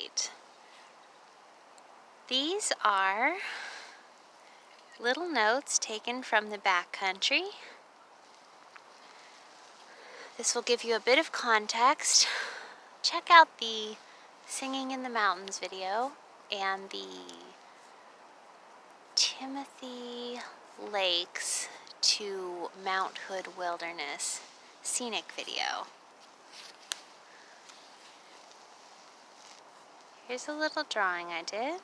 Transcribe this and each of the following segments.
right. These are little notes taken from the backcountry. This will give you a bit of context. Check out the Singing in the Mountains video and the Timothy Lakes to Mount Hood Wilderness scenic video. Here's a little drawing I did,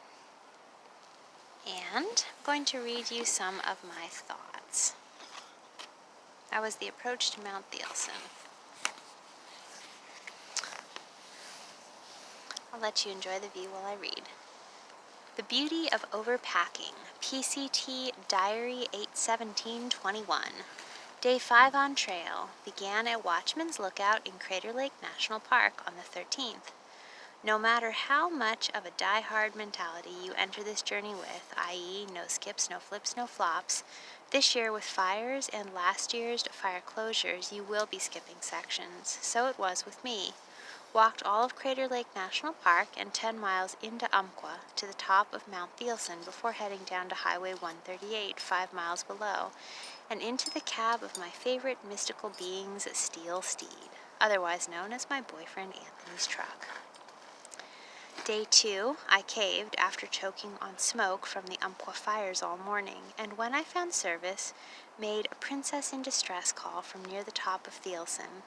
and I'm going to read you some of my thoughts. That was the approach to Mount Thielsen. I'll let you enjoy the view while I read. The Beauty of Overpacking, PCT Diary 8/17/21. Day 5 on trail began at Watchman's Lookout in Crater Lake National Park on the 13th. No matter how much of a die-hard mentality you enter this journey with, i.e. no skips, no flips, no flops, this year with fires and last year's fire closures, you will be skipping sections. So it was with me. Walked all of Crater Lake National Park and 10 miles into Umpqua to the top of Mount Thielsen before heading down to Highway 138, 5 miles below, and into the cab of my favorite mystical being's steel steed, otherwise known as my boyfriend Anthony's truck. Day 2, I caved after choking on smoke from the Umpqua fires all morning, and when I found service, made a princess in distress call from near the top of Thielsen.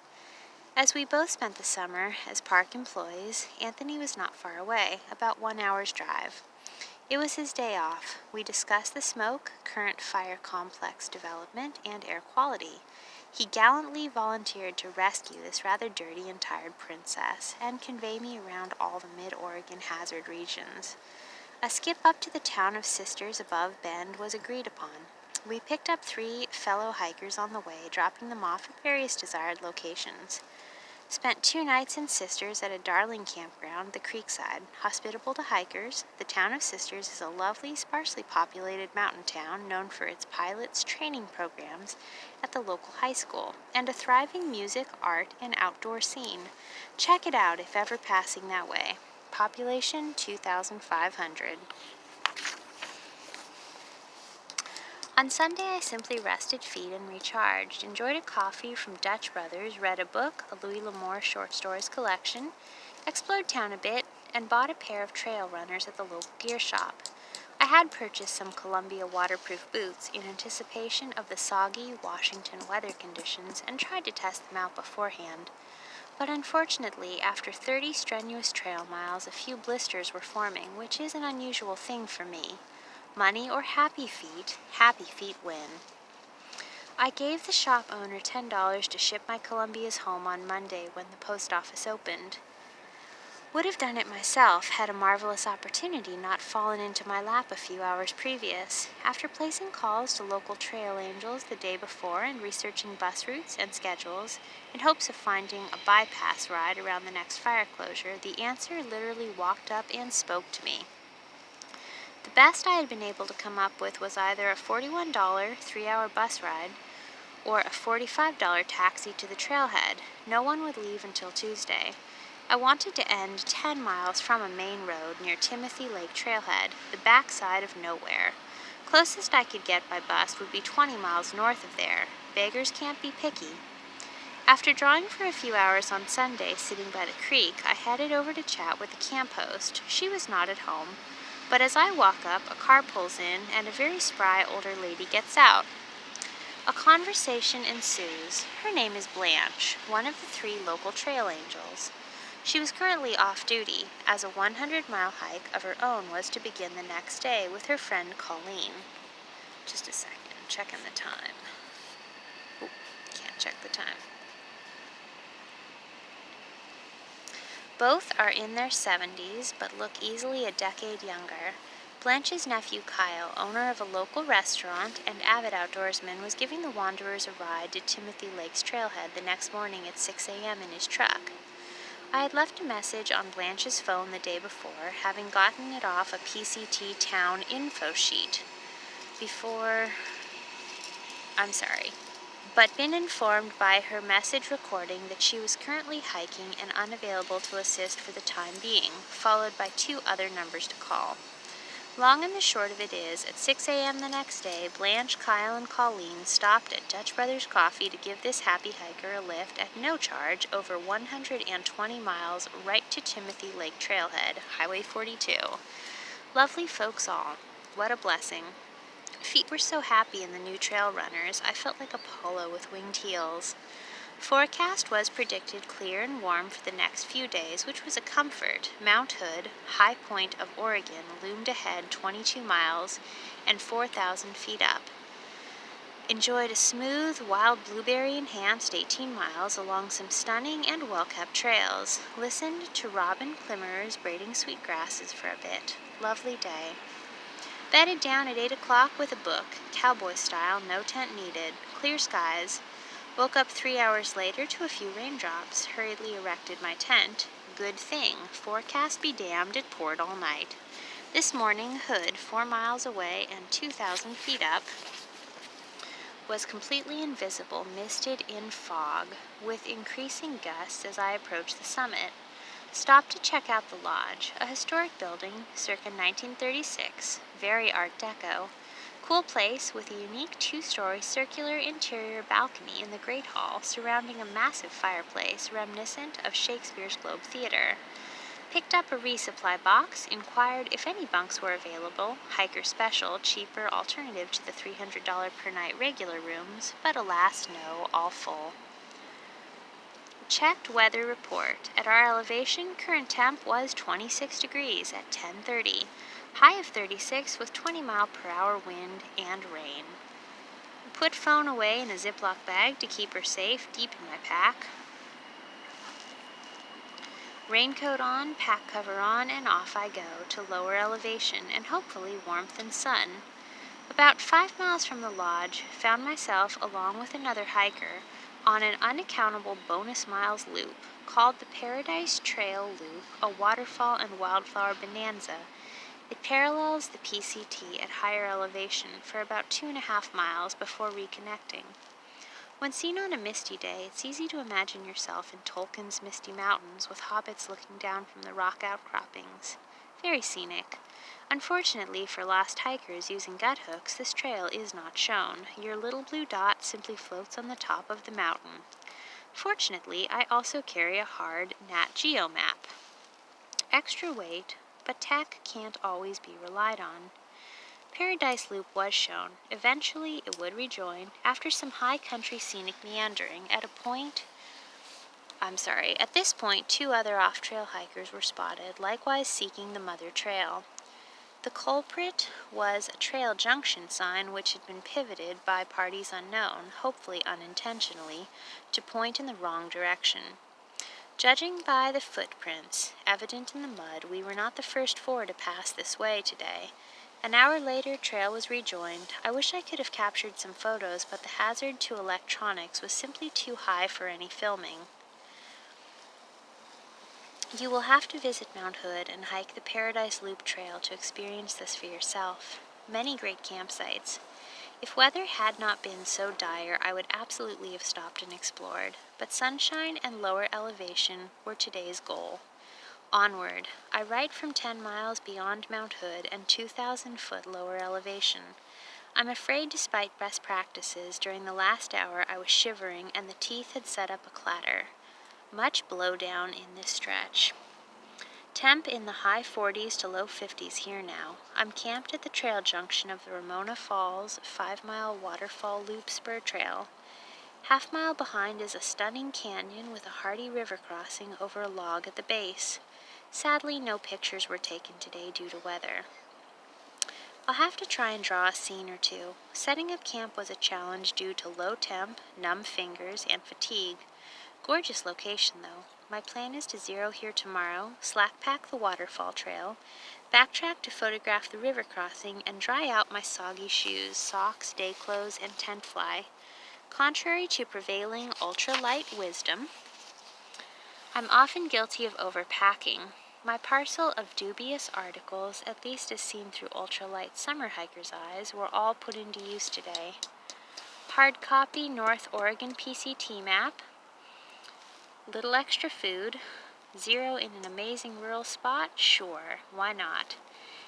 As we both spent the summer as park employees, Anthony was not far away, about 1 hour's drive. It was his day off. We discussed the smoke, current fire complex development, and air quality. He gallantly volunteered to rescue this rather dirty and tired princess and convey me around all the mid-Oregon hazard regions. A skip up to the town of Sisters above Bend was agreed upon. We picked up 3 fellow hikers on the way, dropping them off at various desired locations. Spent 2 nights in Sisters at a darling campground, the Creekside, hospitable to hikers. The town of Sisters is a lovely, sparsely populated mountain town known for its pilots' training programs at the local high school, and a thriving music, art, and outdoor scene. Check it out if ever passing that way. Population 2,500. On Sunday, I simply rested feet and recharged, enjoyed a coffee from Dutch Brothers, read a book, a Louis L'Amour short stories collection, explored town a bit, and bought a pair of trail runners at the local gear shop. I had purchased some Columbia waterproof boots in anticipation of the soggy Washington weather conditions and tried to test them out beforehand. But unfortunately, after 30 strenuous trail miles, a few blisters were forming, which is an unusual thing for me. Money or happy feet win. I gave the shop owner $10 to ship my Columbias home on Monday when the post office opened. Would have done it myself had a marvelous opportunity not fallen into my lap a few hours previous. After placing calls to local trail angels the day before and researching bus routes and schedules in hopes of finding a bypass ride around the next fire closure, the answer literally walked up and spoke to me. The best I had been able to come up with was either a $41 3-hour bus ride or a $45 taxi to the trailhead. No one would leave until Tuesday. I wanted to end 10 miles from a main road near Timothy Lake Trailhead, the backside of nowhere. Closest I could get by bus would be 20 miles north of there. Beggars can't be picky. After drawing for a few hours on Sunday sitting by the creek, I headed over to chat with the camp host. She was not at home. But as I walk up, a car pulls in and a very spry older lady gets out. A conversation ensues. Her name is Blanche, one of the 3 local trail angels. She was currently off duty, as a 100-mile hike of her own was to begin the next day with her friend Colleen. Just a second, checking the time. Oop, can't check the time. Both are in their 70s, but look easily a decade younger. Blanche's nephew Kyle, owner of a local restaurant and avid outdoorsman, was giving the wanderers a ride to Timothy Lake's trailhead the next morning at 6 a.m. in his truck. I had left a message on Blanche's phone the day before, having gotten it off a PCT town info sheet. but been informed by her message recording that she was currently hiking and unavailable to assist for the time being, followed by 2 other numbers to call. Long and the short of it is, at 6 a.m. the next day, Blanche, Kyle, and Colleen stopped at Dutch Brothers Coffee to give this happy hiker a lift at no charge over 120 miles right to Timothy Lake Trailhead, Highway 42. Lovely folks all. What a blessing. Feet were so happy in the new trail runners, I felt like Apollo with winged heels. Forecast was predicted clear and warm for the next few days, which was a comfort. Mount Hood, high point of Oregon, loomed ahead 22 miles and 4,000 feet up. Enjoyed a smooth, wild blueberry-enhanced 18 miles along some stunning and well-kept trails. Listened to robin climberers braiding sweet grasses for a bit. Lovely day. Bedded down at 8 o'clock with a book, cowboy style, no tent needed. Clear skies. Woke up 3 hours later to a few raindrops. Hurriedly erected my tent. Good thing. Forecast be damned, it poured all night. This morning, Hood, 4 miles away and 2,000 feet up, was completely invisible, misted in fog, with increasing gusts as I approached the summit. Stopped to check out the lodge, a historic building, circa 1936, very Art Deco. Cool place with a unique 2-story circular interior balcony in the Great Hall surrounding a massive fireplace reminiscent of Shakespeare's Globe Theatre. Picked up a resupply box, inquired if any bunks were available, hiker special, cheaper alternative to the $300 per night regular rooms, but alas no, all full. Checked weather report. At our elevation, current temp was 26 degrees at 10:30. High of 36 with 20-mile-per-hour wind and rain. Put phone away in a Ziploc bag to keep her safe, deep in my pack. Raincoat on, pack cover on, and off I go to lower elevation and hopefully warmth and sun. About 5 miles from the lodge, found myself, along with another hiker, on an unaccountable bonus miles loop called the Paradise Trail Loop, a waterfall and wildflower bonanza. It parallels the PCT at higher elevation for about 2.5 miles before reconnecting. When seen on a misty day, it's easy to imagine yourself in Tolkien's Misty Mountains with hobbits looking down from the rock outcroppings. Very scenic. Unfortunately for lost hikers using gut hooks, this trail is not shown. Your little blue dot simply floats on the top of the mountain. Fortunately, I also carry a hard Nat Geo map. Extra weight, but tech can't always be relied on. Paradise Loop was shown. Eventually, it would rejoin after some high country scenic meandering at this point, 2 other off-trail hikers were spotted, likewise seeking the mother trail. The culprit was a trail junction sign which had been pivoted by parties unknown, hopefully unintentionally, to point in the wrong direction. Judging by the footprints evident in the mud, we were not the first 4 to pass this way today. An hour later, trail was rejoined. I wish I could have captured some photos, but the hazard to electronics was simply too high for any filming. You will have to visit Mount Hood and hike the Paradise Loop Trail to experience this for yourself. Many great campsites. If weather had not been so dire, I would absolutely have stopped and explored, but sunshine and lower elevation were today's goal. Onward. I write from 10 miles beyond Mount Hood and 2,000 foot lower elevation. I'm afraid despite best practices, during the last hour I was shivering and the teeth had set up a clatter. Much blowdown in this stretch. Temp in the high 40s to low 50s here now. I'm camped at the trail junction of the Ramona Falls 5-mile waterfall loop spur trail. Half-mile behind is a stunning canyon with a hardy river crossing over a log at the base. Sadly, no pictures were taken today due to weather. I'll have to try and draw a scene or 2. Setting up camp was a challenge due to low temp, numb fingers, and fatigue. Gorgeous location, though. My plan is to zero here tomorrow, slack pack the waterfall trail, backtrack to photograph the river crossing, and dry out my soggy shoes, socks, day clothes, and tent fly. Contrary to prevailing ultralight wisdom, I'm often guilty of overpacking. My parcel of dubious articles, at least as seen through ultralight summer hikers' eyes, were all put into use today. hard copy North Oregon PCT map, little extra food, zero in an amazing rural spot, sure, why not?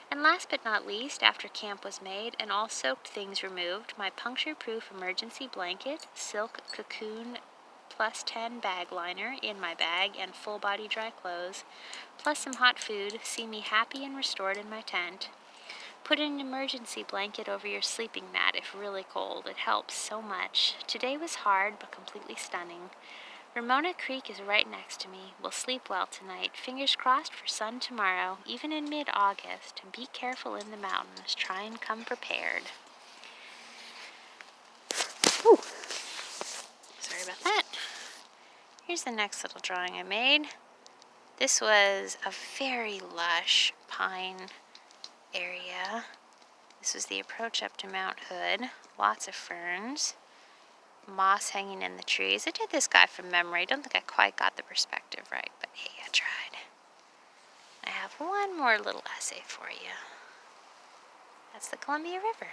And last but not least, after camp was made and all soaked things removed, my puncture-proof emergency blanket, silk cocoon plus 10 bag liner in my bag, and full-body dry clothes, plus some hot food, see me happy and restored in my tent. Put an emergency blanket over your sleeping mat if really cold. It helps so much. Today was hard, but completely stunning. Ramona Creek is right next to me. We'll sleep well tonight. Fingers crossed for sun tomorrow, even in mid-August. Be careful in the mountains. Try and come prepared. Ooh. Sorry about that. Here's the next little drawing I made. This was a very lush pine area. This was the approach up to Mount Hood. Lots of ferns. Moss hanging in the trees. I did this guy from memory. I don't think I quite got the perspective right, but hey, I tried. I have one more little essay for you. That's the Columbia River.